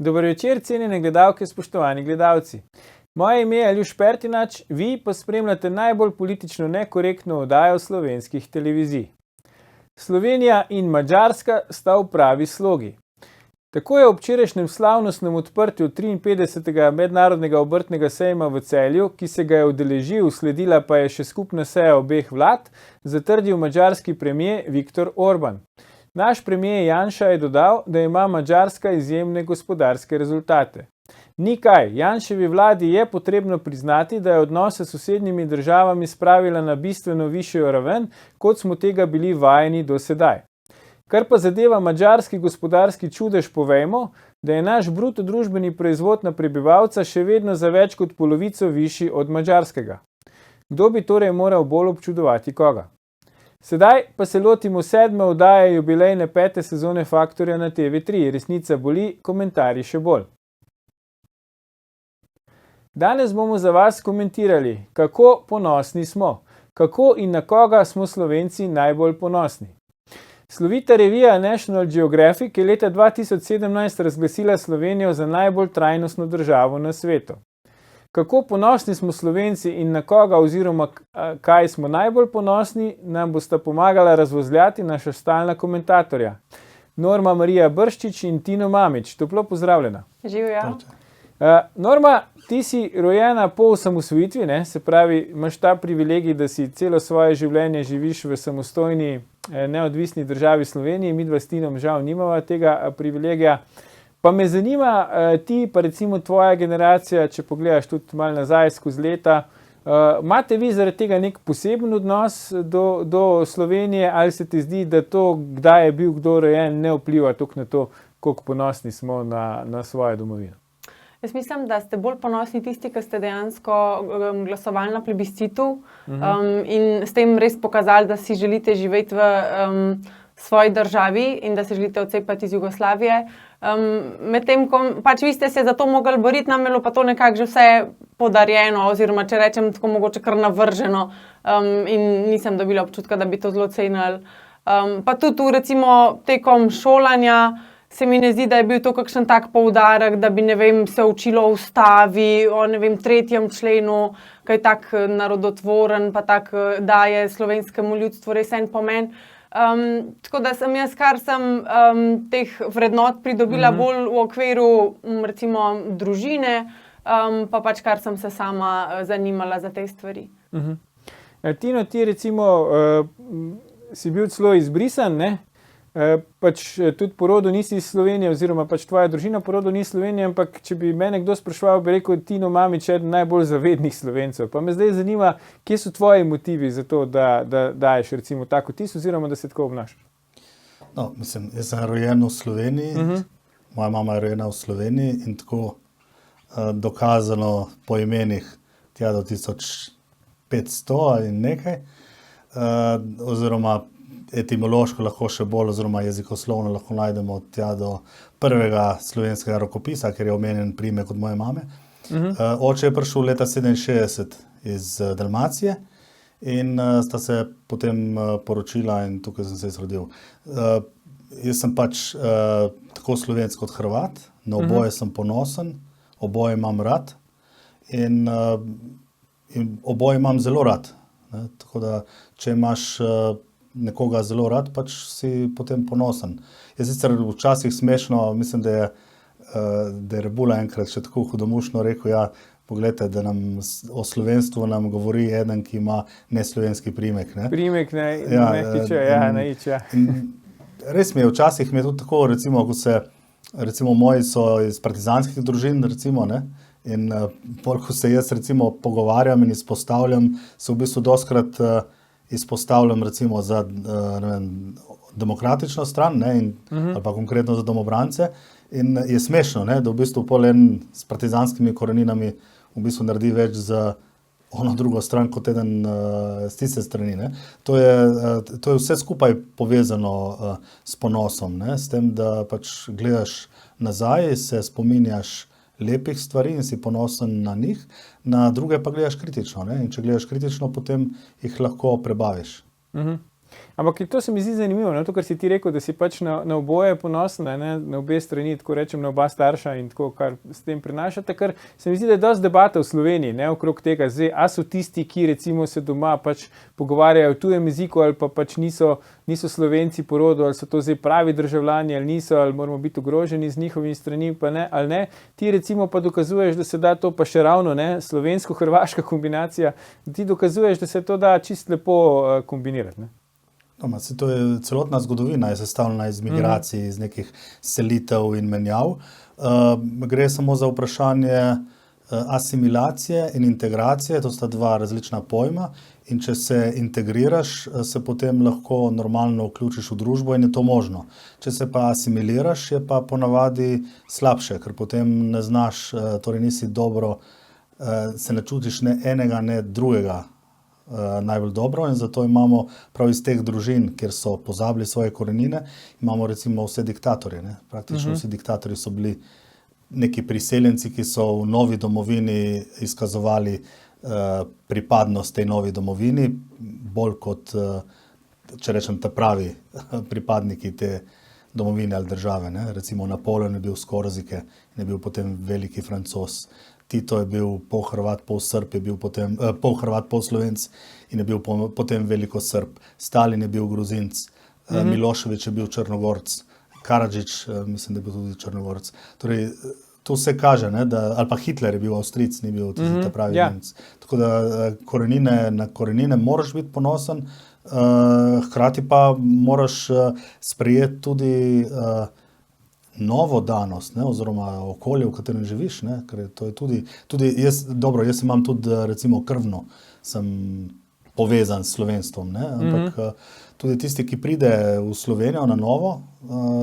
Dober večer, cenjene gledalke, spoštovani gledalci. Moje ime je Aljuš Pertinač, vi pa spremljate najbolj politično nekorektno oddajo slovenskih televizij. Slovenija in Madžarska sta v pravi slogi. Tako je ob včerajšnjem slavnostnem odprtju 53. mednarodnega obrtnega sejma v Celju, ki se ga je udeležil, sledila pa je še skupna seja obeh vlad, zatrdil madžarski premier Viktor Orban. Naš premier Janša je dodal, da ima Madžarska izjemne gospodarske rezultate. Ni kaj, Janševi vladi je potrebno priznati, da je odnose s sosednjimi državami spravila na bistveno višjo raven, kot smo tega bili vajeni do sedaj. Kar pa zadeva madžarski gospodarski čudež, povejmo, da je naš bruto družbeni proizvod na prebivalca še vedno za več kot polovico višji od madžarskega. Kdo bi torej moral bolj občudovati koga? Sedaj pa se lotimo 7. oddaje jubilejne 5. sezone Faktorja na TV3. Resnica boli, komentarji še bolj. Danes bomo za vas komentirali, kako ponosni smo, kako in na koga smo Slovenci najbolj ponosni. Slovita revija National Geographic je leta 2017 razglasila Slovenijo za najbolj trajnostno državo na svetu. Kako ponosni smo Slovenci in na koga oziroma kaj smo najbolj ponosni, nam bosta pomagala razvozljati naša stalna komentatorja. Norma Marija Brščič in Tino Mamić. Toplo pozdravljena. Živjo. Norma, ti si rojena po osamosvojitvi, ne? Se pravi, imaš ta privilegij, da si celo svoje življenje živiš v samostojni, neodvisni državi Sloveniji. Midva s Tinom žal nimava tega privilegija. Pa me zanima, ti pa recimo tvoja generacija, če pogledaš tudi malo nazaj skozi leta, imate vi zaradi tega nek poseben odnos do Slovenije, ali se ti zdi, da to, kdaj je bil kdo rojen, ne vpliva toliko na to, koliko ponosni smo na svojo domovino? Jaz mislim, da ste bolj ponosni tisti, ki ste dejansko glasovali na plebiscitu in s tem res pokazali, da si želite živeti v svoji državi in da se želite odcepati iz Jugoslavije. Medtem, ko pač vi ste se za to mogli boriti, nam je bilo pa to nekako že vse podarjeno, oziroma če rečem tako mogoče kar navrženo, in nisem dobila občutka, da bi to zelo cenili. Pa tudi recimo tekom šolanja se mi ne zdi, da je bil to kakšen tak poudarek, da bi, ne vem, se učilo o ustavi, o, ne vem, 3. členu, kaj tak narodotvoren, pa tak daje slovenskemu ljudstvu res en pomen. Tako da sem jaz, kar sem teh vrednot pridobila bolj v okviru recimo družine, pa pač kar sem se sama zanimala za te stvari. Tino, ti recimo si bil celo izbrisan, ne? Pač tudi porodu nisi iz Slovenije, oziroma pač tvoja družina porodu ni iz Slovenije, ampak če bi mene kdo spraševal, bi rekel Tino Mamić eden najbolj zavednih Slovencev. Pa me zdaj zanima, kje so tvoji motivi za to, da daješ recimo tako vtis, oziroma da se tako obnašaš? No, mislim, jaz sem rojen v Sloveniji, moja mama je rojena v Sloveniji in tako dokazano po imenih tja do 1500 ali nekaj, oziroma etimološko lahko še bolj, oziroma jezikoslovno lahko najdemo tja do prvega slovenskega rokopisa, ker je omenjen priimek od moje mame. Oče je prišel leta 67 iz Dalmacije in sta se potem poročila in tukaj sem se izrodil. Jaz sem pač tako slovenec kot Hrvat, na oboje sem ponosen, oboje imam rad in oboje imam zelo rad. Ne? Tako da, če imaš nekoga zelo rad, pač si potem ponosen. Jaz sicer včasih smešno, mislim, da je Rebula enkrat še tako hudomušno rekel, ja, poglejte, da nam o slovenstvu nam govori eden, ki ima neslovenski priimek. Ne? Priimek Naič, Res mi je, včasih mi je tudi tako, recimo, ko se, recimo moji so iz partizanskih družin, recimo, ne? In ko se jaz recimo pogovarjam in izpostavljam, se v bistvu dostikrat izpostavljam recimo za demokratično stran, ne, ali pa konkretno za domobrance. In je smešno, ne, da v bistvu pol en s partizanskimi koreninami v bistvu naredi več za ono drugo stran kot eden s tiste strani. Ne. To je vse skupaj povezano s ponosom, ne, s tem, da pač gledaš nazaj, se spominjaš lepih stvari in si ponosen na njih, na druge pa gledaš kritično, ne? In če gledaš kritično, potem jih lahko prebaviš. Ampak to se mi zdi zanimivo, to, kar si ti rekel, da si pač na oboje ponosen, na obe strani, tako rečem, na oba starša in tako, kar s tem prinašate, ker se mi zdi, da je dosti debata v Sloveniji, okrog tega. Zdaj, a so tisti, ki recimo se doma pač pogovarjajo v tujem jeziku ali pa pač niso Slovenci po rodu, ali so to zdaj pravi državljani ali niso, ali moramo biti ogroženi z njihovimi strani, pa ne, ali ne. Ti recimo pa dokazuješ, da se da to pa še ravno, slovensko-hrvaška kombinacija, ti dokazuješ, da se to da čisto lepo kombinirati, To je celotna zgodovina, je sestavljena iz migracij, iz nekih selitev in menjav. Gre samo za vprašanje asimilacije in integracije, to sta dva različna pojma, in če se integriraš, se potem lahko normalno vključiš v družbo in je to možno. Če se pa asimiliraš, je pa ponavadi slabše, ker potem ne znaš, torej nisi dobro, se ne čutiš ne enega, ne drugega najbolj dobro, in zato imamo prav iz teh družin, kjer so pozabili svoje korenine, imamo recimo vse diktatorje. Praktično vsi diktatorji so bili neki priseljenci, ki so v novi domovini izkazovali pripadnost tej novi domovini, bolj kot, če rečem, ta pravi pripadniki te domovine ali države. Recimo Napoleon je bil s Korzike in je bil potem veliki Francoz. Tito je bil pol Hrvat, pol Srb, je bil potem pol Hrvat, pol Slovenc in je bil potem veliko Srb. Stalin je bil Gruzinc, Milošević je bil Črnogorc, Karadžić, mislim, da je bil tudi Črnogorc. Torej, to se kaže, ali pa Hitler je bil Avstrijc, ni bil tisti ta pravi Nemec. Tako da na korenine moraš biti ponosen, hkrati pa moraš sprejeti tudi novo danost, oziroma okolje, v katerem živiš, ker to je tudi jaz imam tudi recimo krvno, sem povezan s slovenstvom, ampak tudi tisti, ki pride v Slovenijo na novo,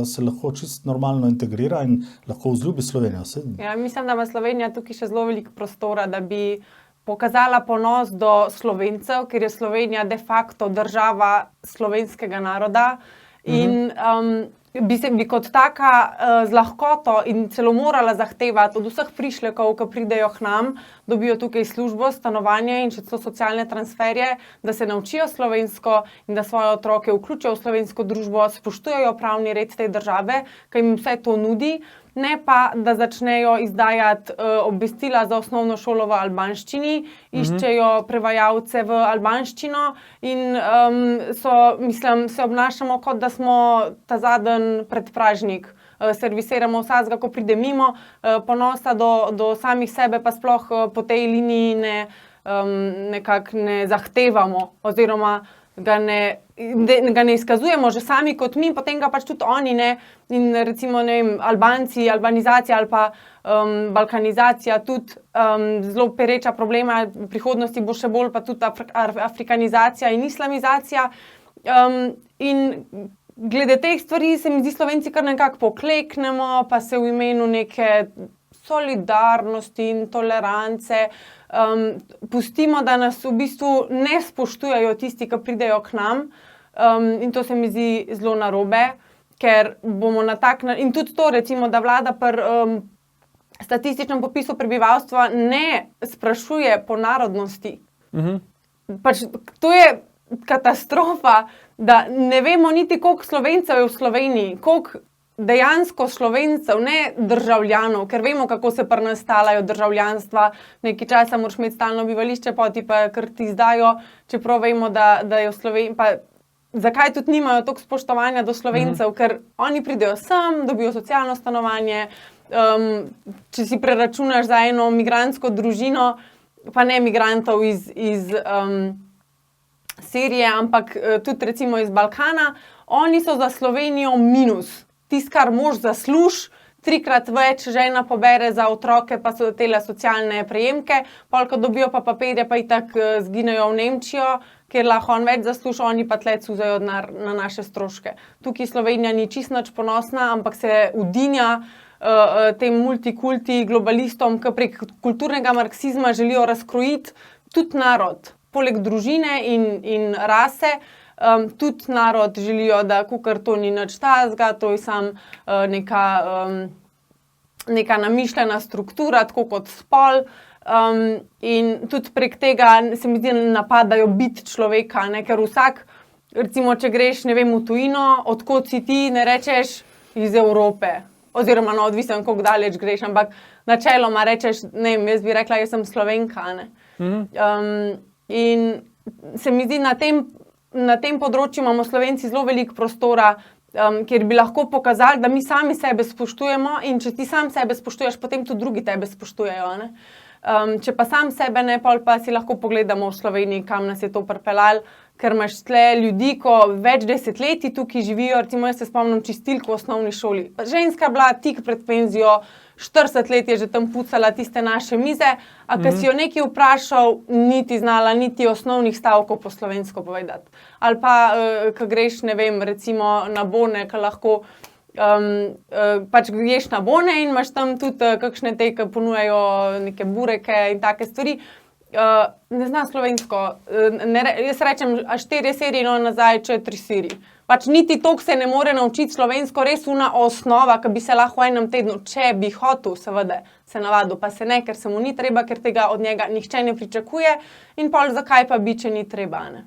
se lahko čisto normalno integrira in lahko vzljubi Slovenijo. Ja, mislim, da ima Slovenija tukaj še zelo veliko prostora, da bi pokazala ponos do Slovencev, ker je Slovenija de facto država slovenskega naroda in bi kot taka z lahkoto in celo morala zahtevati od vseh prišlekov, ki pridejo k nam, dobijo tukaj službo, stanovanje in še socialne transferje, da se naučijo slovensko in da svoje otroke vključijo v slovensko družbo, spoštujejo pravni red te države, ki jim vse to nudi, ne pa, da začnejo izdajati obvestila za osnovno šolo v albanščini, iščejo prevajalce v albanščino in se obnašamo, kot da smo ta zadnji predpražnik. Servisiramo vsakega, ko pride mimo, ponosa do samih sebe pa sploh po tej liniji nekako ne zahtevamo oziroma ga ne izkazujemo že sami kot mi, potem ga pač tudi oni ne. In recimo, Albanci, albanizacija ali pa balkanizacija tudi zelo pereča problema, v prihodnosti bo še bolj pa tudi afrikanizacija in islamizacija. In glede teh stvari se mi zdi, Slovenci kar nekako pokleknemo, pa se v imenu neke solidarnosti in tolerance pustimo, da nas v bistvu ne spoštujejo tisti, ki pridejo k nam. In to se mi zdi zelo narobe, ker bomo na tak način, in tudi to recimo, da vlada pri statističnem popisu prebivalstva ne sprašuje po narodnosti. Pač to je katastrofa, da ne vemo niti, koliko Slovencev je v Sloveniji, koliko dejansko Slovencev, ne državljanov, ker vemo, kako se pri nas stalajo državljanstva, nekaj časa moraš imeti stalno bivališče, poti pa kar ti izdajo, čeprav vemo, da je v Sloveniji, pa zakaj tudi nimajo toliko spoštovanja do Slovencev, ker oni pridejo sem, dobijo socialno stanovanje, če si preračunaš za eno migrantsko družino, pa ne migrantov iz Sirije, ampak tudi recimo iz Balkana, oni so za Slovenijo minus. Tisto, kar mož zasluži, 3-krat več žena pobere za otroke, pa so tele socialne prejemke, pol, ko dobijo pa papirje, pa itak zginejo v Nemčijo, kjer lahko on več zasluži, oni pa tle cuzajo denar na naše stroške. Tukaj Slovenija ni čisto nič ponosna, ampak se udinja tem multikulti globalistom, ki prek kulturnega marksizma želijo razkrojiti tudi narod. Poleg družine in rase, tudi narod želijo, da kukar to ni nič tazga, to je samo neka namišljena struktura, tako kot spol. In tudi prek tega se mi zdi, napadajo bit človeka, ker vsak recimo, če greš, ne vem, v tujino, odkot si ti, ne rečeš iz Evrope. Oziroma, no, odvisno, koliko daleč greš, ampak načeloma rečeš, ne vem, jaz bi rekla, jaz sem Slovenka, ne. In se mi zdi, na tem področju imamo Slovenci zelo veliko prostora, kjer bi lahko pokazali, da mi sami sebe spoštujemo in če ti sam sebe spoštuješ, potem tudi drugi tebe spoštujejo, ne. Če pa sam sebe ne, pol pa si lahko pogledamo v Sloveniji, kam nas je to pripeljalo, ker imaš tle ljudi, ko več desetletij tukaj živijo, recimo jaz se spomnim čistilk v osnovni šoli. Ženska bila tik pred penzijo, 40 let je že tam pucala tiste naše mize, a ko si jo nekaj vprašal, niti znala, niti osnovnih stavkov po slovensko povedati. Ali pa, ko greš, ne vem, recimo na Bone, ko lahko pač greš na Bone in imaš tam tudi kakšne te, ki ponujajo neke bureke in take stvari. Ne zna slovensko. Jaz rečem, 4 siri, no nazaj 4 siri. Pač niti toliko se ne more naučiti slovensko, res una osnova, ki bi se lahko v enem tednu, če bi hotel, seveda, se navadil, pa se ne, ker se mu ni treba, ker tega od njega nihče ne pričakuje in pol zakaj pa bi, če ni treba, ne.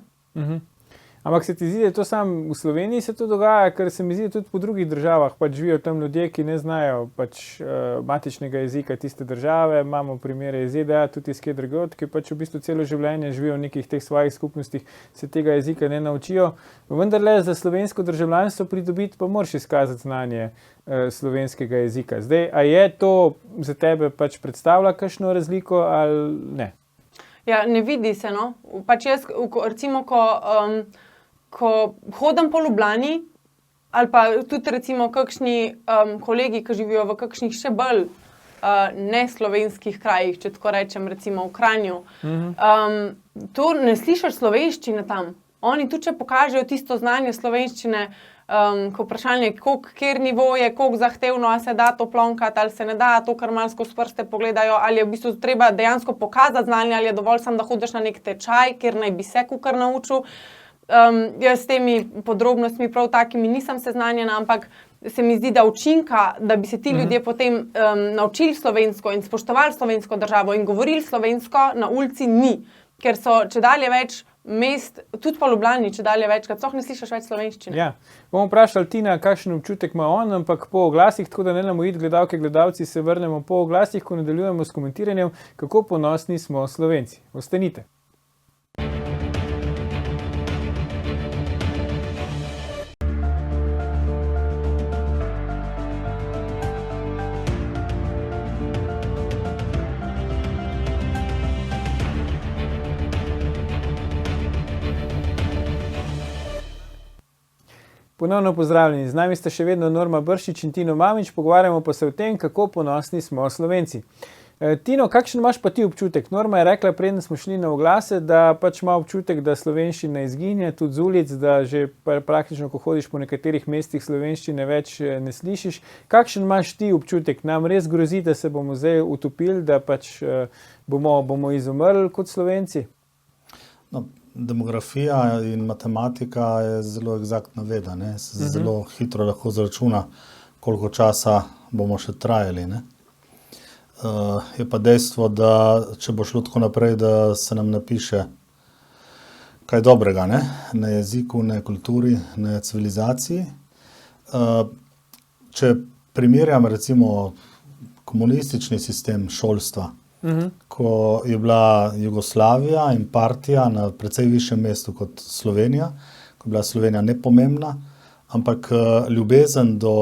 Ampak se ti zdi, da je to samo v Sloveniji se to dogaja, ker se mi zdi, da tudi po drugih državah pač živijo tam ljudje, ki ne znajo pač matičnega jezika tiste države. Imamo primere iz ZDA, tudi iz kje drugod, ki pač v bistvu celo življenje živijo v nekih teh svojih skupnostih, se tega jezika ne naučijo. Vendarle za slovensko državljanstvo pridobiti pa moraš izkazati znanje slovenskega jezika. Zdaj, a je to za tebe pač predstavlja kakšno razliko ali ne? Ja, ne vidi se, no. Pač jaz, recimo, ko hodim po Ljubljani, ali pa tudi recimo kakšni kolegi, ki živijo v kakšnih še bolj neslovenskih krajih, če tako rečem, recimo v Kranju, to ne slišiš slovenščine tam. Oni tudi, če pokažejo tisto znanje slovenščine, ko vprašanje, kjer nivo je, koliko zahtevno, a se da to plonkati, ali se ne da, to kar malo skozi prste pogledajo, ali je v bistvu treba dejansko pokazati znanje, ali je dovolj samo, da hodiš na nek tečaj, kjer naj bi se kukar naučil. Jaz s temi podrobnostmi prav takimi nisem seznanjena, ampak se mi zdi, da učinka, da bi se ti ljudje potem naučili slovensko in spoštovali slovensko državo in govorili slovensko na ulici, ni. Ker so čedalje več mest, tudi po Ljubljani, čedalje večkrat, sploh ne slišiš več slovenščine. Ja, bomo vprašali Tina, kakšen občutek ima on, ampak po oglasih, tako da ne nam ujiti gledalke, gledalci, se vrnemo po oglasih, ko nadaljujemo s komentiranjem, kako ponosni smo Slovenci. Ostanite. Ponovno pozdravljeni. Z nami sta še vedno Norma Bršič in Tino Mamić, pogovarjamo pa se o tem, kako ponosni smo Slovenci. Tino, kakšen imaš pa ti občutek? Norma je rekla, preden smo šli na oglase, da pač ima občutek, da slovenščina izginja, tudi z ulic, da že praktično, ko hodiš po nekaterih mestih, slovenščine več ne slišiš. Kakšen imaš ti občutek? Nam res grozi, da se bomo zdaj utopili, da pač bomo izumrli kot Slovenci? No, demografija in matematika je zelo eksaktna veda, ne? Se zelo hitro lahko zračuna, koliko časa bomo še trajali, ne? Je pa dejstvo, da če bo šlo tako naprej, da se nam napiše kaj dobrega, ne? Ne jeziku, ne kulturi, ne civilizaciji. Če primerjam recimo komunistični sistem šolstva, ko je bila Jugoslavija in partija na precej višjem mestu kot Slovenija, ko je bila Slovenija nepomembna, ampak ljubezen do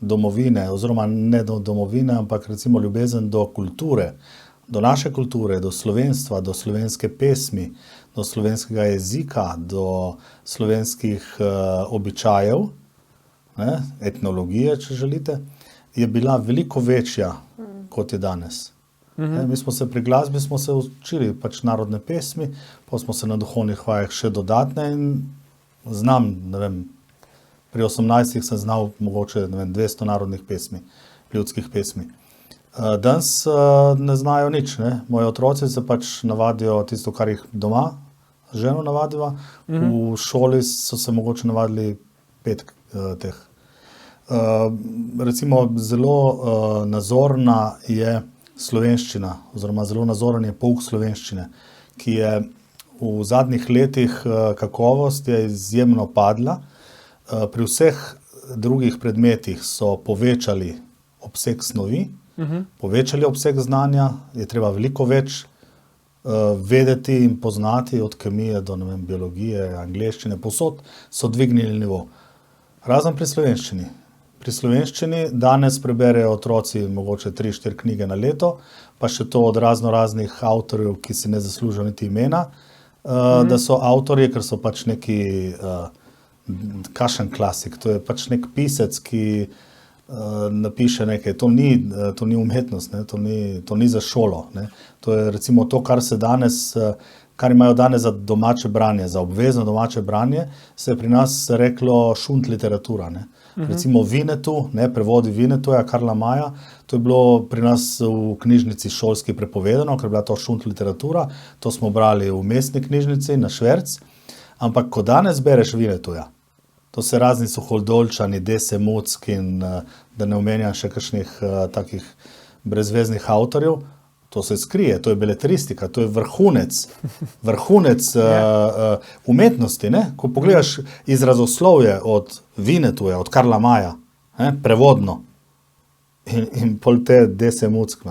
domovine, oziroma ne do domovine, ampak recimo ljubezen do kulture, do naše kulture, do slovenstva, do slovenske pesmi, do slovenskega jezika, do slovenskih običajev, ne, etnologije, če želite, je bila veliko večja, kot je danes. Mi smo se pri glasbi učili pač narodne pesmi, pa smo se na duhovnih vajah še dodatne in znam, ne vem, pri 18 sem znal mogoče 200 narodnih pesmi, ljudskih pesmi. Danes ne znajo nič, ne. Moji otroci se pač navadijo tisto, kar jih doma z ženo navadiva, v šoli so se mogoče navadili 5 teh. Recimo zelo nazorna je slovenščina, oziroma zelo nazoren je pouk slovenščine, ki je v zadnjih letih kakovost je izjemno padla. Pri vseh drugih predmetih so povečali obseg snovi, povečali obseg znanja, je treba veliko več vedeti in poznati od kemije do biologije, angleščine, povsod so dvignili nivo. Razen pri slovenščini. Pri slovenščini danes preberejo otroci mogoče 3-4 knjige na leto, pa še to od raznih avtorjev, ki si ne zaslužijo niti imena, da so avtorji, ker so pač neki kašen klasik, to je pač nek pisec, ki napiše nekaj, to ni umetnost, ne? To ni za šolo, ne? To je recimo to, kar imajo danes za domače branje, za obvezno domače branje, se je pri nas reklo šunt literatura, ne? Recimo Vinetu, ne, prevodi Vinetuja, Karla Maja, to je bilo pri nas v knjižnici šolski prepovedano, ker je bila to šunt literatura, to smo brali v mestni knjižnici na šverc, ampak ko danes bereš Vinetuja, to se razni Suholdolčani, Dese Muck in da ne omenjam še kakšnih takih brezveznih avtorjev, to se skrije, to je beletristika, to je vrhunec umetnosti, ne? Ko pogledaš izrazoslovje od Vinetuja, od Karla Maja, prevodno, in pol te Dese Muck,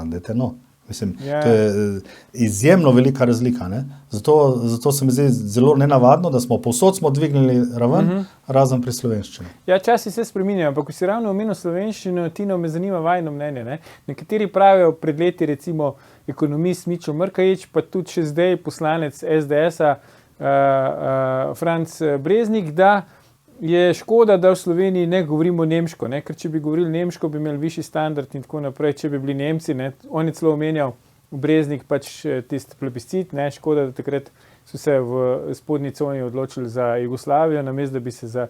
mislim, to je izjemno velika razlika, ne? Zato se mi zdi zelo nenavadno, da smo povsod dvignili raven, razen pri slovenščini. Ja, časi se spreminjajo, ampak ko si ravno omenil slovenščino, Tino, me zanima vajino mnenje, ne? Nekateri pravijo pred leti, recimo ekonomist Mičo Mrkajič, pa tudi še zdaj poslanec SDS-a Franc Breznik, da je škoda, da v Sloveniji ne govorimo nemško, ne? Ker če bi govorili nemško, bi imeli višji standard in tako naprej, če bi bili Nemci, ne? On je celo omenjal Breznik pač tisti plebiscit, ne? Škoda, da takrat so se v spodnji coni odločili za Jugoslavijo, namesto da bi se za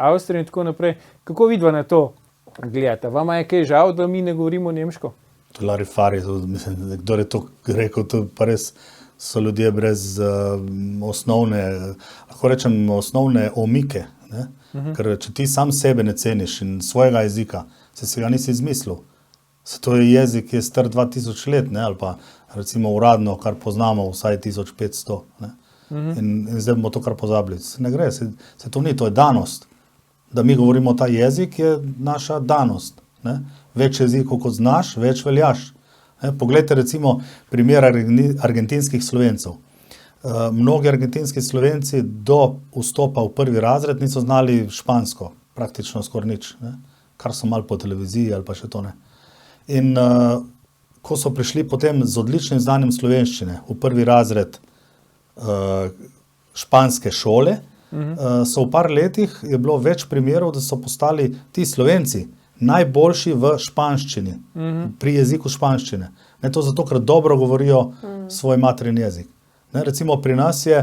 Avstrijo in tako naprej. Kako vidva na to gledata? Vama je kaj žal, da mi ne govorimo nemško? To je Larifari, mislim, kdo je to rekel, to pa res so ljudje brez osnovne omike, ne? Ker če ti sam sebe ne ceniš in svojega jezika, si ga nisi izmislil. To je jezik, ki je star 2000 let, ne? Ali pa recimo uradno, kar poznamo, vsaj 1500. Ne? In zdaj bomo to kar pozabili. Se ne gre, se to ni, to je danost. Da mi govorimo ta jezik, je naša danost. Ne? Več jezikov kot znaš, več veljaš. Ne? Poglejte recimo primer argentinskih Slovencev. Mnogi argentinski Slovenci do vstopa v prvi razred niso znali špansko, praktično skoraj nič, ne? Kar so malo po televiziji ali pa še to ne. In ko so prišli potem z odličnim znanjem slovenščine v prvi razred španske šole, so v par letih je bilo več primerov, da so postali ti Slovenci najboljši v španščini, pri jeziku španščine. Ne, to zato, ker dobro govorijo svoj materin jezik. Ne, recimo pri nas je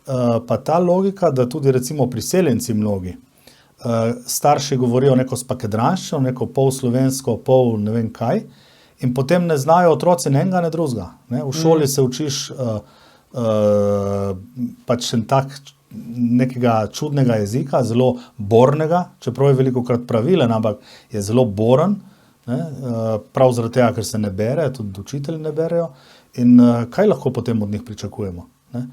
pa ta logika, da tudi recimo priseljenci mnogi starši govorijo neko spakedranščino, neko pol slovensko, pol ne vem kaj, in potem ne znajo otroci ne enega, ne drugega. Ne, v šoli se učiš pač en tak nekega čudnega jezika, zelo bornega, čeprav je velikokrat pravilen, ampak je zelo boren, ne, prav zaradi tega, ker se ne bere, tudi učitelji ne berejo. In kaj lahko potem od njih pričakujemo? Ne?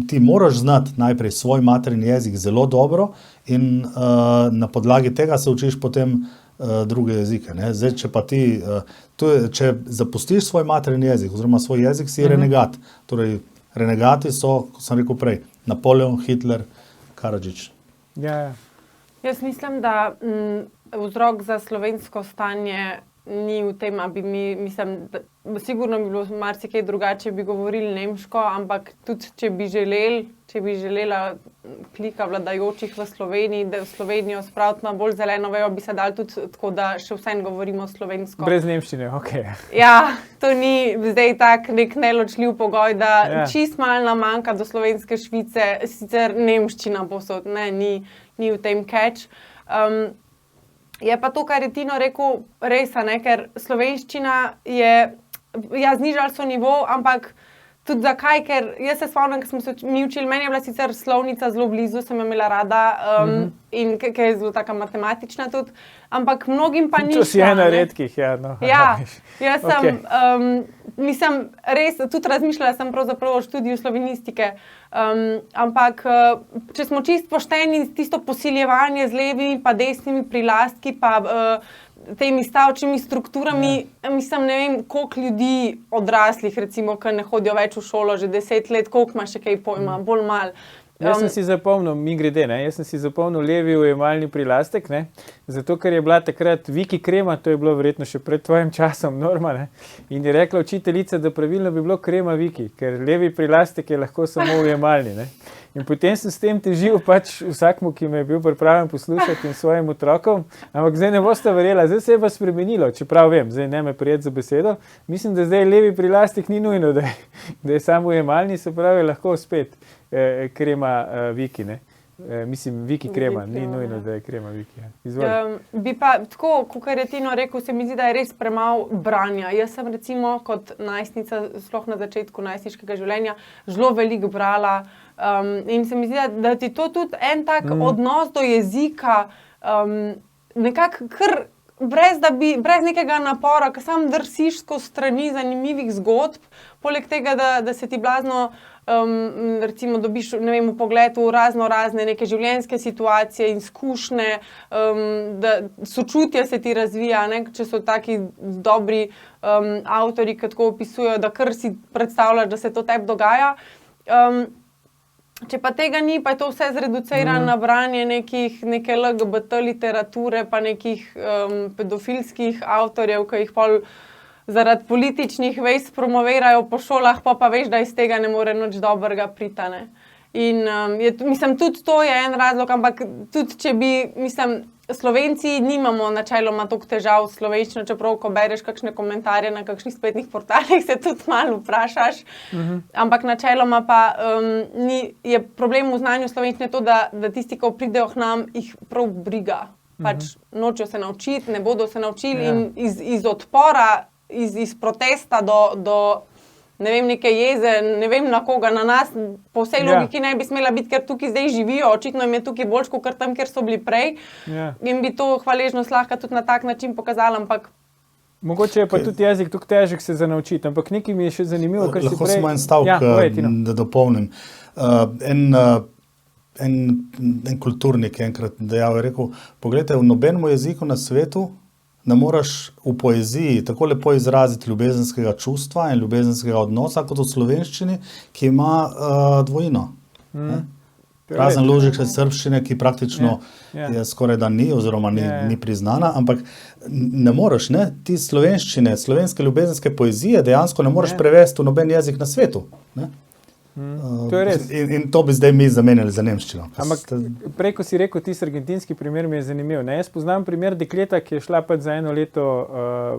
Ti moraš znati najprej svoj materin jezik zelo dobro in na podlagi tega se učiš potem druge jezike. Ne? Zdaj, če pa ti, če zapustiš svoj materin jezik oziroma svoj jezik, si renegat. Torej, renegati so, kot sem rekel prej, Napoleon, Hitler, Karadžić. Ja. Jaz mislim, da vzrok za slovensko stanje ni v tem, sigurno bi bilo marsikaj drugače, bi govorili nemško, ampak tudi če bi želela klika vladajočih v Sloveniji, da v Slovenijo spraviti na bolj zeleno vejo, bi se dali tudi tako, da še vseeno govorimo slovensko. Brez nemščine, okej. Ja, to ni zdaj tak nek neločljiv pogoj, da čist malo nam manjka do slovenske Švice, sicer nemščina povsod, ne, ni v tem catch. Je pa to, kar je Tino rekel, res, ne, ker slovenščina je, znižali so nivo, ampak tudi zakaj, ker jaz se spomnim, ko smo se mi učili, meni je bila sicer slovnica zelo blizu, sem jo imela rada in ker je zelo taka matematična tudi, ampak mnogim pa ni šla. To si ena redkih, ja. No. Ja, jaz sem, mislim, res, tudi razmišljala sem pravzaprav o študiju slovenistike, ampak če smo čisto pošteni, tisto posiljevanje z levimi pa desnimi prilastki pa temi stavčnimi strukturami, mislim, ne vem, koliko ljudi odraslih, recimo, ki ne hodijo več v šolo že 10 let, koliko ima še kaj pojma, bolj mal. Jaz sem si zapomnil, migrede, jaz sem si zapomnil levi ujemalni prilastek, zato ker je bila takrat Viki Krema, to je bilo verjetno še pred tvojim časom norma, in je rekla učiteljica, da pravilno bi bilo Krema Viki, ker levi prilastek je lahko samo ujemalni. In potem sem s tem težil pač vsakmu, ki me je bil pripravljen poslušati in svojim otrokom, ampak zdaj ne boste verjela, zdaj se je pa spremenilo, čeprav vem, zdaj ne me prijeti za besedo, mislim, da zdaj levi prilastek ni nujno, da je samo ujemalni, se pravi lahko spet Krema Viki, mislim, Viki Krema, ni nujno, da je Krema Viki. Bi pa tako, kakor je Tino rekel, se mi zdi, da je res premalo branja. Jaz sem recimo kot najstnica, sploh na začetku najstniškega življenja, zelo veliko brala in se mi zdi, da ti to tudi en tak odnos do jezika nekako kar brez nekega napora, ko sam drsiš skozi strani zanimivih zgodb, poleg tega, da se ti blazno recimo dobiš, ne vem, v pogled v razne neke življenjske situacije in izkušnje, da sočutje se ti razvija, če so taki dobri avtorji, ki tako opisujejo, da kar si predstavljaš, da se to tebi dogaja. Če pa tega ni, pa je to vse zreducirano na branje neke LGBT literature, pa nekih pedofilskih avtorjev, ki jih pol zaradi političnih vez promovirajo po šolah, pa veš, da iz tega ne more nič dobrega priti. In mislim, tudi to je en razlog, ampak tudi če bi, mislim, Slovenci nimamo načeloma toliko težav s slovenščino, čeprav ko bereš kakšne komentarje na kakšnih spletnih portalih, se tudi malo vprašaš. Ampak načeloma pa je problem v znanju slovenščine to, da tisti, ki pridejo k nam, jih prav briga. Pač nočejo se naučiti, ne bodo se naučili in iz odpora, iz protesta do ne vem, neke jeze, ne vem na koga, na nas, po vsej logiki ne bi smela biti, ker tukaj zdaj živijo, očitno jim je tukaj boljš, kot tam, kjer so bili prej. In bi to hvaležnost lahko tudi na tak način pokazala, ampak mogoče je pa tudi jezik tukaj težek se za naučiti, ampak nekaj mi je še zanimivo, kar si prej... Lahko samo en stavek, da dopolnim. En kulturnik je enkrat dejal, je rekel, poglejte, v nobenem jeziku na svetu ne moraš v poeziji tako lepo izraziti ljubezenskega čustva in ljubezenskega odnosa, kot v slovenščini, ki ima dvojino. Razen ložike srbščine, ki praktično je skoraj da ni, oziroma ni priznana, ampak ne moreš, ti slovenščine, slovenske ljubezenske poezije dejansko ne moreš prevesti v noben jezik na svetu. To je res. In to bi zdaj mi zamenjali za nemščino. Ampak prej, ko si rekel, tisti argentinski primer mi je zanimiv. Jaz poznam primer dekleta, ki je šla pač za 1 leto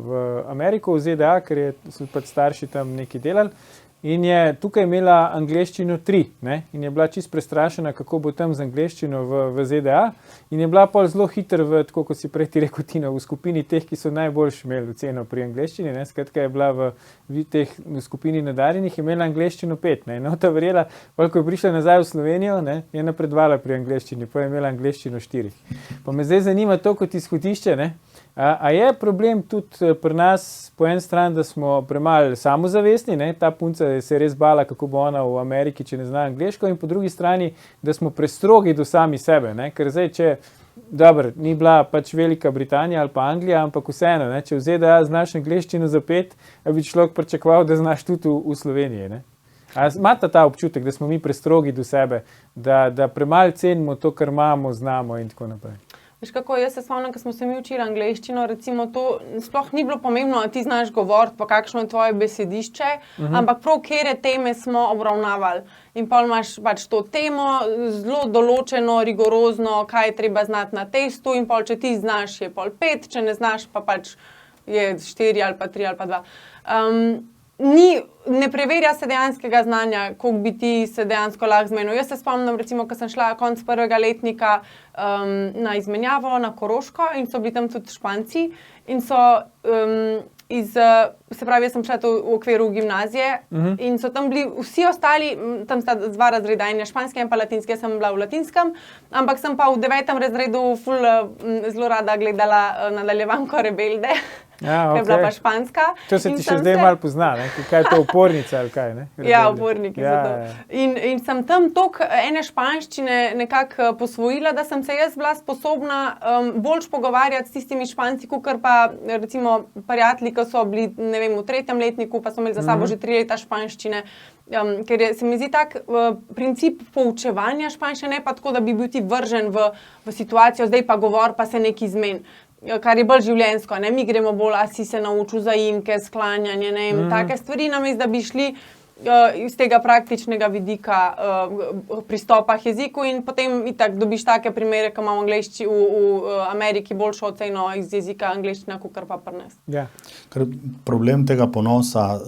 v Ameriko, v ZDA, ker so pač starši tam nekaj delali. In je tukaj imela angleščino 3, in je bila čisto prestrašena, kako bo tam z angleščino v ZDA. In je bila pol zelo hiter, tako kot si prej ti rekel, Tina, v skupini teh, ki so najboljš imeli oceno pri angleščini. Skratka je bila v skupini nadarjenih, je imela angleščino 5. In ta verjela, ko je prišla nazaj v Slovenijo, je napredvala pri angleščini, pa je imela angleščino 4. Pa me zdaj zanima to kot izhodišče, a je problem tudi pri nas po eni strani, da smo premalo samozavestni, ta punca se je res bala, kako bo ona v Ameriki, če ne zna angleško, in po drugi strani, da smo prestrogi do sami sebe, ker zdaj, če, dobro, ni bila pač Velika Britanija ali pa Anglija, ampak vseeno, če v ZDA znaš angleščino za 5, bi človek pričakoval, da znaš tudi v Sloveniji, A imate ta občutek, da smo mi prestrogi do sebe, da premalo cenimo to, kar imamo, znamo in tako naprej? Veš kako, jaz se spomnim, ko smo se mi učili angleščino, recimo to sploh ni bilo pomembno, da ti znaš govoriti, pa kakšno je tvoje besedišče, ampak prav kere teme smo obravnavali. In pol imaš pač to temo zelo določeno, rigorozno, kaj je treba znati na testu, in pol, če ti znaš, je pol 5, če ne znaš, pa pač je 4 ali pa 3 ali pa 2. Ne preverja se dejanskega znanja, koliko bi ti se dejansko lahko zmenil. Jaz se spomnim, recimo, ko sem šla konec 1. letnika na izmenjavo na Koroško in so bili tam tudi Španci in so se pravi, jaz sem šla to v okviru gimnazije in so tam bili vsi ostali, tam sta dva razreda, en je španski, en pa latinski, jaz sem bila v latinskem, ampak sem pa v 9. razredu zelo rada gledala nadaljevanko Rebelde. Ja, ki je bila pa španska. To se ti še zdaj malo pozna, ne? Kaj je to, upornica ali kaj? Ne? Ja, uporniki so to. In sem tam toliko ene španščine nekako posvojila, da sem se jaz bila sposobna boljš pogovarjati s tistimi Španci, kakor pa recimo prijatelji, ki so bili, ne vem, v 3. letniku, pa so imeli za sabo že 3 leta španščine. Ker se mi zdi tak princip poučevanja španščine, ne pa tako, da bi bil ti vržen v situacijo, zdaj pa govor, pa se nekaj zmeni. Kar je bolj življenjsko, ne? Mi gremo bolj, a si se naučil zaimke, sklanjanje, ne vem, take stvari, namesto da bi šli iz tega praktičnega vidika pristopa k jeziku in potem itak dobiš take primere, ko imamo v Ameriki boljšo oceno iz jezika angleščina, kakor pa pri nas. Ja. Ker problem tega ponosa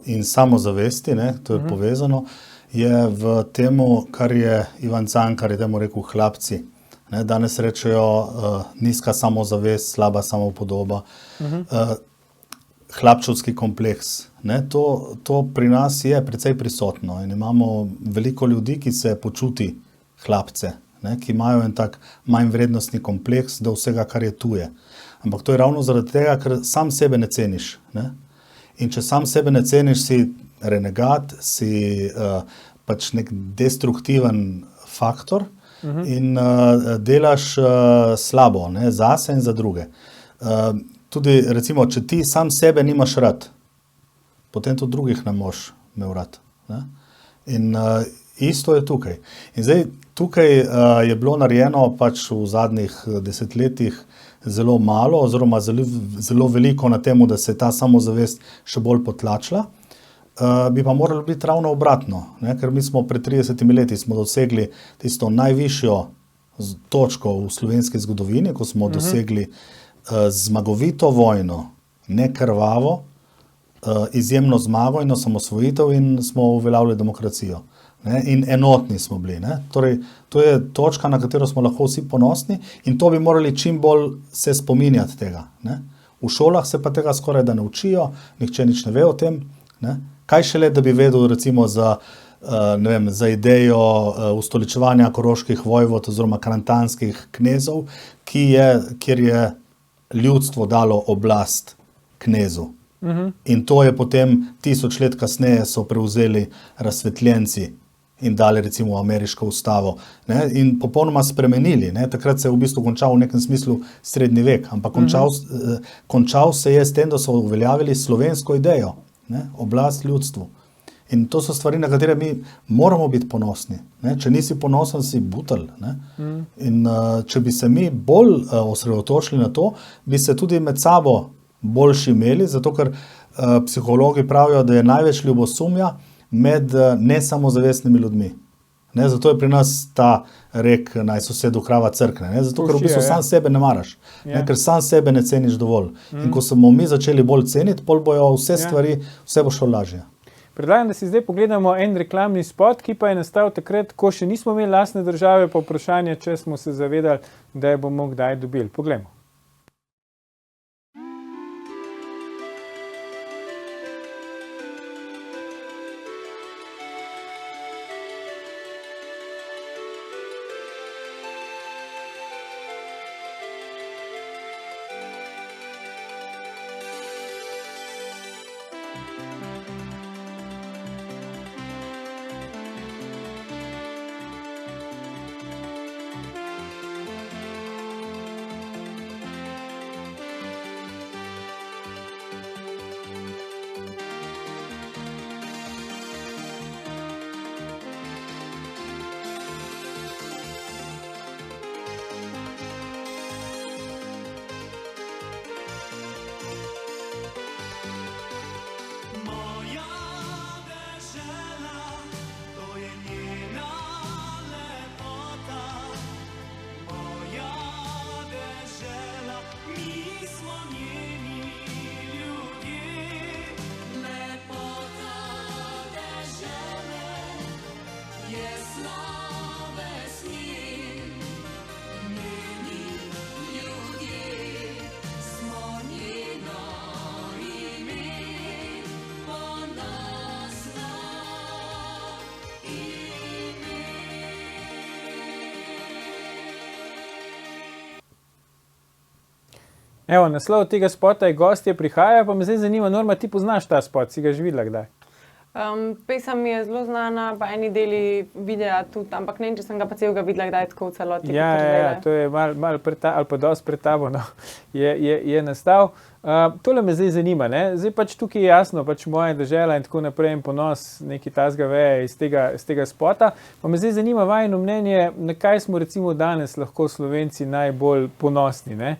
in samozavesti, ne, to je povezano, je v temu, kar je Ivan Cankar je temu rekel hlapci. Ne, danes rečejo nizka samozavest, slaba samopodoba, hlapčevski kompleks. Ne, to pri nas je precej prisotno in imamo veliko ljudi, ki se počuti hlapce, ne, ki imajo en tak manj vrednostni kompleks do vsega, kar je tuje. Ampak to je ravno zaradi tega, ker sam sebe ne ceniš. Ne? In če sam sebe ne ceniš, si renegat, si pač nek destruktiven faktor, in delaš slabo, ne, zase in za druge. Tudi recimo, če ti sam sebe nimaš rad, potem tudi drugih ne moš imel rad. Ne? In isto je tukaj. In zdaj tukaj je bilo narejeno pač v zadnjih desetletjih zelo malo oziroma zelo veliko na temu, da se je ta samozavest še bolj potlačila. Bi pa moralo biti ravno obratno, ne? Ker mi smo pred 30 leti smo dosegli tisto najvišjo točko v slovenski zgodovini, ko smo dosegli zmagovito vojno, ne krvavo, izjemno zmago in osamosvojitev in smo uveljavili demokracijo. Ne? In enotni smo bili. Ne? Torej, to je točka, na katero smo lahko vsi ponosni in to bi morali čim bolj se spominjati tega. Ne? V šolah se pa tega skoraj da ne učijo, nihče nič ne ve o tem. Ne? Kaj šele, da bi vedel recimo za idejo ustoličevanja koroških vojvod oziroma karantanskih knezov, kjer je ljudstvo dalo oblast knezu. In to je potem 1000 let kasneje so prevzeli razsvetljenci in dali recimo ameriško ustavo. Ne? In popolnoma spremenili. Ne? Takrat se je v bistvu končal v nekem smislu srednji vek, ampak končal se je s tem, da so uveljavili slovensko idejo. Ne, oblast ljudstvu. In to so stvari, na katere mi moramo biti ponosni. Ne. Če nisi ponosen, si butelj. Ne. In če bi se mi bolj osredotočili na to, bi se tudi med sabo boljši imeli, zato ker psihologi pravijo, da je največ ljubosumja med nesamozavestnimi ljudmi. Ne, zato je pri nas ta rek, naj sosedu krava crkne. Ne, zato, ker v bistvu sam sebe ne maraš. Ne, ker sam sebe ne ceniš dovolj. In ko smo mi začeli bolj ceniti, pol bojo vse stvari, vse bo šlo lažje. Predlagam, da si zdaj pogledamo en reklamni spot, ki pa je nastal takrat, ko še nismo imeli lastne države, pa vprašanje, če smo se zavedali, da je bomo kdaj dobili. Poglejmo. Evo, naslov tega spota je Gostje prihajajo, pa me zdaj zanima, Norma, ti poznaš ta spot, si ga že videla kdaj? Pesem mi je zelo znana, pa eni deli videa tudi, ampak ne vem, če sem ga pa celega videla kdaj tako v celoti. Ja, to je malo ali pa dosti pred tabo, no, je nastal. Tole me zdaj zanima, ne? Zdaj pač tukaj je jasno, pač moja dežela in tako naprej in ponos neki tazga veje iz tega spota. Pa me zdaj zanima vajino mnenje, na kaj smo recimo danes lahko Slovenci najbolj ponosni, ne?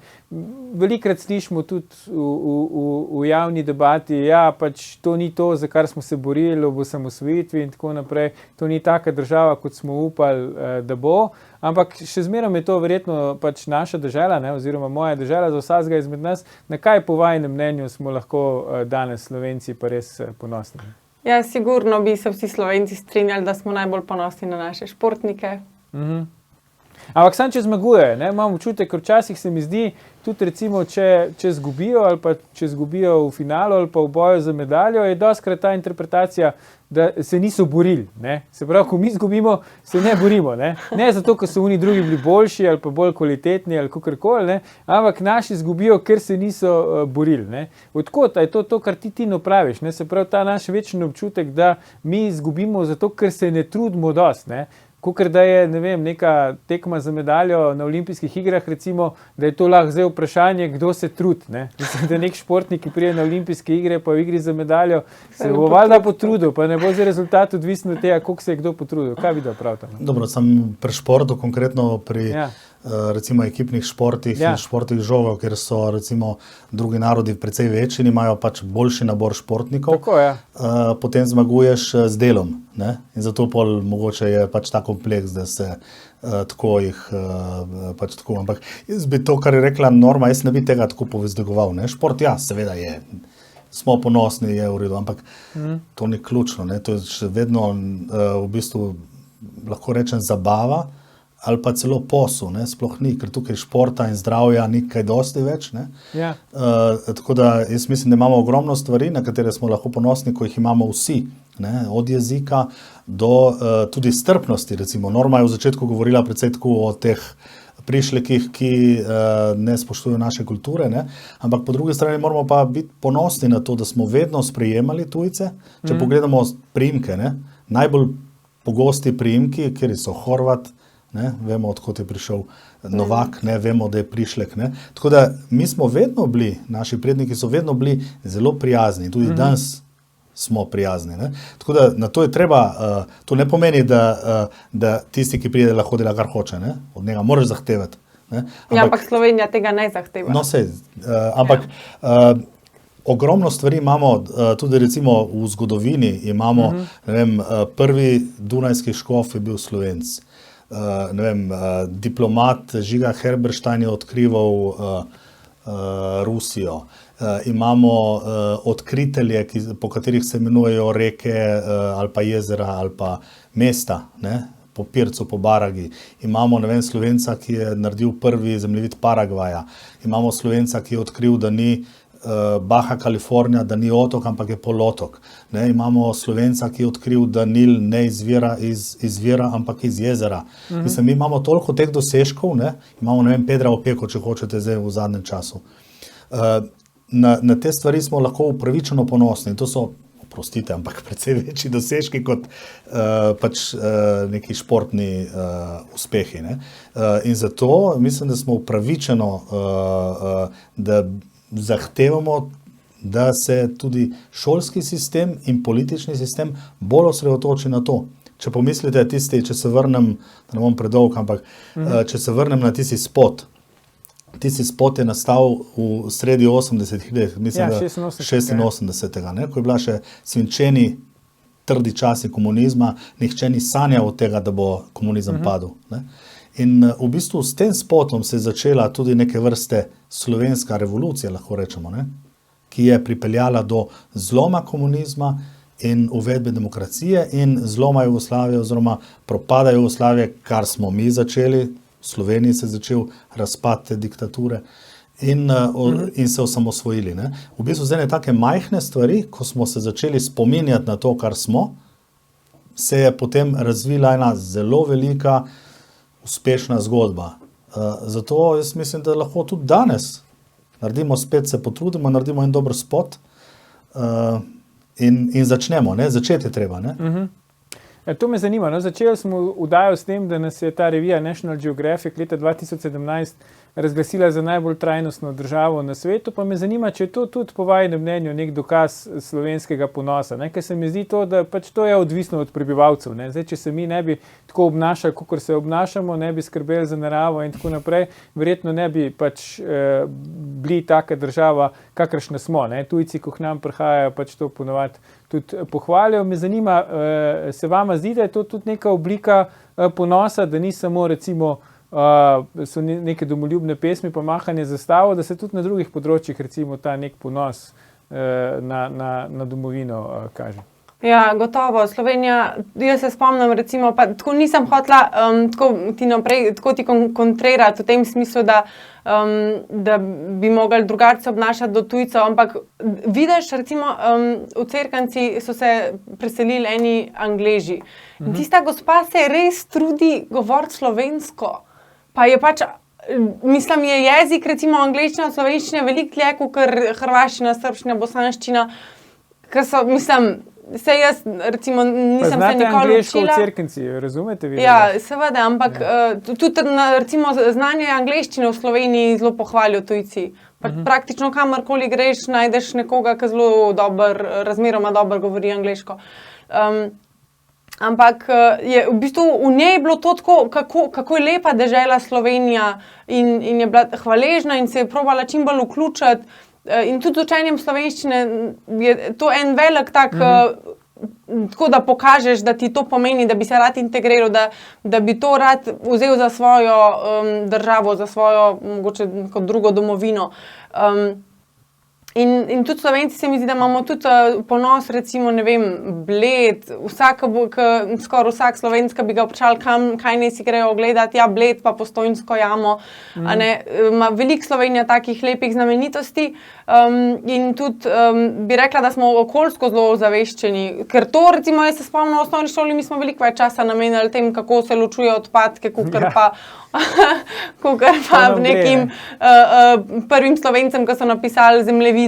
Velikokrat slišimo tudi v javni debati, ja, pač to ni to, za kar smo se borili ob osamosvojitvi in tako naprej, to ni taka država, kot smo upali, da bo, ampak še zmeraj je to verjetno pač naša dežela, ne, oziroma moja dežela za vsakega izmed nas. Na kaj po vajinem mnenju smo lahko danes Slovenci pa res ponosni? Ja, sigurno bi se vsi Slovenci strinjali, da smo najbolj ponosni na naše športnike. Ampak sam, če zmagujejo, ne, imam občutek, ker včasih se mi zdi, tudi recimo, če zgubijo ali pa če zgubijo v finalu ali pa v boju za medaljo, je dostikrat ta interpretacija, da se niso borili, ne. Se pravi, ko mi zgubimo, se ne borimo, ne. Ne zato, ker so oni drugi bili boljši ali pa bolj kvalitetni ali kakorkoli, ne, ampak naši zgubijo, ker se niso borili, ne. Odkot, a je to, kar ti praviš, ne, se pravi, ta naš večni občutek, da mi zgubimo zato, ker se ne trudimo dosti, ne. Kakor da je, ne vem, neka tekma za medaljo na olimpijskih igrah, recimo, da je to lahko zdaj vprašanje, kdo se trudi, ne. Mislim, da nek športnik, ki pride na olimpijske igre, pa v igri za medaljo, se bo valjda potrudil, pa ne bo za rezultat odvisno od tega, koliko se je kdo potrudil. Kaj bi da pravite? Dobro, sem pri športu, konkretno pri recimo ekipnih športih in športih žogov, ker so recimo drugi narodi precej večji in imajo pač boljši nabor športnikov. Tako, ja. Potem zmaguješ z delom, ne? In zato pol mogoče je pač ta kompleks, da se tako jih pač tako. Ampak jaz bi to, kar je rekla Norma, jaz ne bi tega tako povezdoval, ne? Šport, ja, seveda je, smo ponosni, je v redu, ampak to ni ključno, ne? To je še vedno v bistvu, lahko rečem, zabava, ali pa celo posel, ne, sploh ni, ker tukaj športa in zdravja ni kaj dosti več, ne. Ja. Tako da jaz mislim, da imamo ogromno stvari, na katere smo lahko ponosni, ko jih imamo vsi, ne, od jezika do tudi strpnosti, recimo. Norma je v začetku govorila predvsej tako o teh prišlekih, ki ne spoštujejo naše kulture, ne, ampak po drugi strani moramo pa biti ponosni na to, da smo vedno sprejemali tujce. Če pogledamo priimke, ne, najbolj pogosti priimki, kjer so Horvat, ne, vemo, odkot je prišel Novak, ne, vemo, da je prišlek, ne. Tako da mi smo vedno bili, naši predniki so vedno bili zelo prijazni, tudi danes smo prijazni, ne. Tako da na to je treba, to ne pomeni, da tisti, ki pride, lahko dela kar hoče, ne, od njega moraš zahtevati, ne. Ampak Slovenija tega ne zahteva. No, sej, ampak ogromno stvari imamo, tudi recimo v zgodovini imamo, ne vem, prvi dunajski škof je bil Slovenc. Ne vem, diplomat Žiga Herberstein je odkrival Rusijo. Imamo odkritelje, po katerih se imenujejo reke ali pa jezera ali pa mesta, ne, po Pircu, po Baragi. Imamo, ne vem, Slovenca, ki je naredil prvi zemljevid Paragvaja. Imamo Slovenca, ki je odkril, da ni Baja California, da ni otok, ampak je polotok. Ne, imamo Slovenca, ki je odkril, da Nil ne izvira iz vira, ampak iz jezera. Mislim, mi imamo toliko teh dosežkov, ne, imamo, ne vem, Pedra Opeko, če hočete zdaj v zadnjem času. Na te stvari smo lahko upravičeno ponosni. To so, oprostite, ampak precej večji dosežki kot pač neki športni uspehi, ne. In zato mislim, da smo upravičeno, da zahtevamo, da se tudi šolski sistem in politični sistem bolj osredotoči na to. Če pomislite, če se vrnem, da ne bom predolg, ampak če se vrnem na tisti spot je nastal v sredi 80-ih let, mislim, da 86. Ne, ko je bila še svinčeni trdi časi komunizma, nihče ni sanjal od tega, da bo komunizem padel, ne. In v bistvu s tem spotom se je začela tudi neke vrste slovenska revolucija, lahko rečemo, ne, ki je pripeljala do zloma komunizma in uvedbe demokracije in zloma Jugoslavije oziroma propada Jugoslavije, kar smo mi začeli, v Sloveniji se je začel razpad te diktature in se osamosvojili, ne. V bistvu z ene take majhne stvari, ko smo se začeli spominjati na to, kar smo, se je potem razvila ena zelo velika uspešna zgodba. Zato jaz mislim, da lahko tudi danes naredimo spet, se potrudimo, naredimo en dober spot in začnemo, ne? Začeti je treba. Ne? To me zanima. No, začeli smo vdajo s tem, da nas je ta revija National Geographic leta 2017 razglasila za najbolj trajnostno državo na svetu, pa me zanima, če je to tudi po vajinem mnenju nek dokaz slovenskega ponosa, ne? Ker se mi zdi to, da pač to je odvisno od prebivalcev. Ne? Zdaj, če se mi ne bi tako obnašali, kot se obnašamo, ne bi skrbeli za naravo in tako naprej, verjetno ne bi pač bili taka država, kakršna smo. Ne? Tujci, ko k nam prihajajo, pač to ponovadi tudi pohvalijo. Me zanima, se vama zdi, da je to tudi neka oblika ponosa, da ni samo recimo so neke domoljubne pesmi, pa mahanje zastavo, da se tudi na drugih področjih recimo ta nek ponos na domovino kaže. Ja, gotovo. Slovenija, jaz se spomnim, recimo, pa tako nisem hotela tako ti kontrirati v tem smislu, da bi mogli drugače obnašati do tujcev, ampak vidiš, recimo, v Cerknici so se preselili eni Angleži. In tista gospa se res trudi govoriti slovensko. Pa je pač, mislim, je jezik, recimo angleščina, slovenščina veliko dlje kot hrvaščina, srbščina, bosanščina, ker so, mislim, se jaz, recimo, nisem se nikoli učila. Znate angleško v Cerknici, razumete vi? Ja, seveda, ampak tudi, recimo, znanje angleščine v Sloveniji zelo pohvalijo tujci. Praktično kamorkoli greš, najdeš nekoga, ki zelo razmeroma dobro govori angleško. Ampak je v bistvu v njej bilo to tako, kako je lepa dežela Slovenija in je bila hvaležna in se je probala čim bolj vključiti. In tudi z učenjem slovenščine je to en velik tak, tako da pokažeš, da ti to pomeni, da bi se rad integriral, da bi to rad vzel za svojo državo, za svojo mogoče kot drugo domovino. In tudi Slovenci se mi zdi, da imamo tudi ponos, recimo, ne vem, Bled, skoraj vsak Slovenc, ki bi ga vprašali, kaj naj si grejo gledati, ja, Bled pa Postojnsko jamo, ima veliko Slovenija takih lepih znamenitosti in tudi bi rekla, da smo okoljsko zelo ozaveščeni, ker to, recimo, jaz se spomnim, v osnovni šoli mi smo veliko več časa namenili tem, kako se ločuje odpadke, kakor pa v nekim prvim Slovencem, ki so napisali zemljevide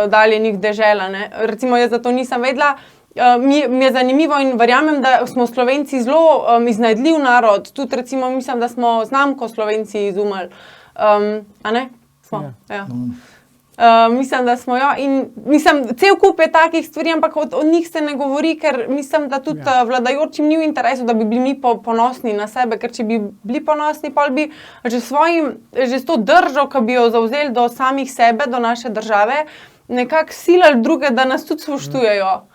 oddaljenih dežel. Recimo, jaz za to nisem vedela. Mi je zanimivo in verjamem, da smo Slovenci zelo iznajdljiv narod. Tudi recimo mislim, da smo znamko Slovenci izumili. A ne? Smo, ja. Mislim, da smo jo in mislim, cel kup je takih stvari, ampak o njih se ne govori, ker mislim, da tudi vladajočim ni v interesu, da bi bili mi ponosni na sebe, ker če bi bili ponosni, pa bi že s to držo, ki bi jo zavzeli do samih sebe, do naše države, nekako silili druge, da nas tudi spoštujejo.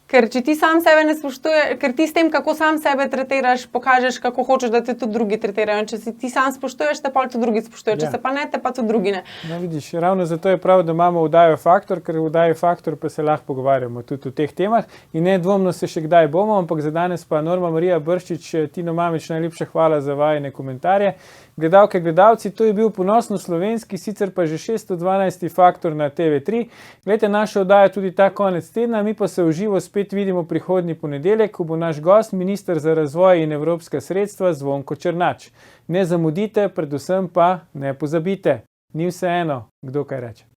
Ker če ti sam sebe ne spoštuješ, ker ti s tem, kako sam sebe tretiraš, pokažeš, kako hočeš, da te tudi drugi tretirajo. In če si ti sam spoštuješ, te pa tudi drugi spoštujejo. Če se pa ne, te pa tudi drugi ne. No, vidiš, ravno zato je prav, da imamo vdajo Faktor, ker v vdaji Faktor pa se lahko pogovarjamo tudi o teh temah. In nedvomno se še kdaj bomo, ampak za danes pa Norma Marija Brščič, Tino Mamić, najlepša hvala za vajine komentarje. Gledalke, gledalci, to je bil ponosno slovenski, sicer pa že 612. Faktor na TV3. Glejte našo oddajo tudi ta konec tedna, mi pa se v živo spet vidimo prihodnji ponedeljek, ko bo naš gost, minister za razvoj in evropska sredstva Zvonko Černač. Ne zamudite, predvsem pa ne pozabite. Ni vseeno, kdo kaj reče.